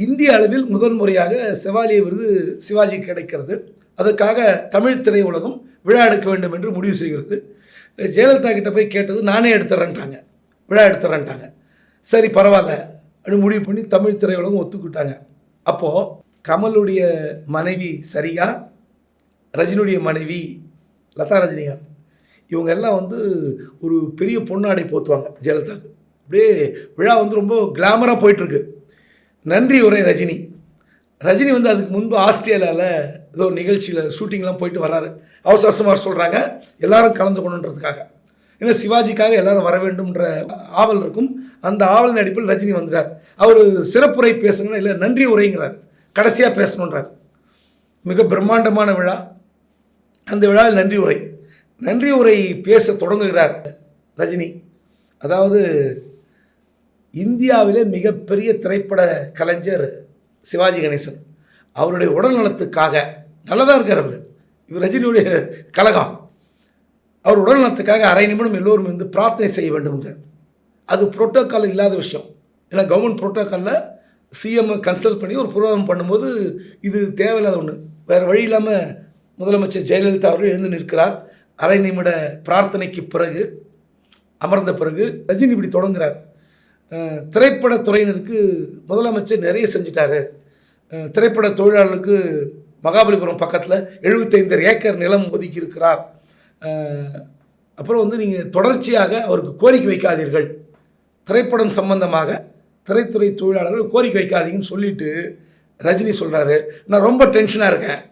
இந்திய அளவில் முதன் முறையாக செவாலியர் விருது சிவாஜி கிடைக்கிறது. அதற்காக தமிழ் திரையுலகம் விழா எடுக்க வேண்டும் என்று முடிவு செய்கிறது. ஜெயலலிதா கிட்ட போய் கேட்டது, நானே எடுத்துறேன்ட்டாங்க, விழா எடுத்துறேன்ட்டாங்க. சரி பரவாயில்ல அப்படின்னு முடிவு பண்ணி தமிழ் திரையுலகம் ஒத்துக்கிட்டாங்க. அப்போது கமலுடைய மனைவி சரிகா, ரஜினியுடைய மனைவி லதா ரஜினிகாந்த், இவங்க எல்லாம் ஒரு பெரிய பொன்னாடை போத்துவாங்க ஜெயலலிதாவுக்கு. அப்படியே விழா ரொம்ப கிளாமராக போயிட்டுருக்கு. நன்றி உரை ரஜினி அதுக்கு முன்பு ஆஸ்திரேலியாவில் ஏதோ ஒரு நிகழ்ச்சியில் ஷூட்டிங்லாம் போயிட்டு வர்றாரு. அவசரமாக சொல்கிறாங்க எல்லாரும் கலந்து கொண்டுன்றதுக்காக. ஏன்னா சிவாஜிக்காக எல்லாரும் வர வேண்டும்ன்ற ஆவல் இருக்கும். அந்த ஆவலின் அடிப்பில் ரஜினி வந்துட்டார். அவர் சிறப்புரை பேசணும்னா இல்லை, நன்றி உரைங்கிறார், கடைசியாக பேசணுன்றார். மிக பிரம்மாண்டமான விழா. அந்த விழாவில் நன்றி உரை பேச தொடங்குகிறார் ரஜினி. அதாவது இந்தியாவிலே மிகப்பெரிய திரைப்பட கலைஞர் சிவாஜி கணேசன். அவருடைய உடல் நலத்துக்காக நல்லதாக இருக்கார் இவர் ரஜினியுடைய கலகம். அவர் உடல் நலத்துக்காக அரை நிமிடம் எல்லோரும் பிரார்த்தனை செய்ய வேண்டும்ங்க. அது புரோட்டோக்கால் இல்லாத விஷயம். ஏன்னா கவர்மெண்ட் புரோட்டோக்காலில் சிஎம் கன்சல்ட் பண்ணி ஒரு ப்ரோக்ராம் பண்ணும்போது இது தேவையில்லாத ஒன்று. வேறு வழி இல்லாமல் முதலமைச்சர் ஜெயலலிதா அவர்கள் எழுந்து நிற்கிறார். அரை நிமிட பிரார்த்தனைக்கு பிறகு அமர்ந்த பிறகு ரஜினி இப்படி தொடங்குகிறார். திரைப்பட துறையினருக்கு முதலமைச்சர் நிறைய செஞ்சிட்டாரு. திரைப்பட தொழிலாளர்களுக்கு மகாபலிபுரம் பக்கத்தில் 75 ஏக்கர் நிலம் ஒதுக்கி இருக்கிறார். அப்புறம் நீங்கள் தொடர்ச்சியாக அவருக்கு கோரிக்கை வைக்காதீர்கள், திரைப்படம் சம்பந்தமாக திரைத்துறை தொழிலாளர்கள் கோரிக்கை வைக்காதீங்கன்னு சொல்லிட்டு ரஜினி சொல்கிறாரு, நான் ரொம்ப டென்ஷனாக இருக்கேன்,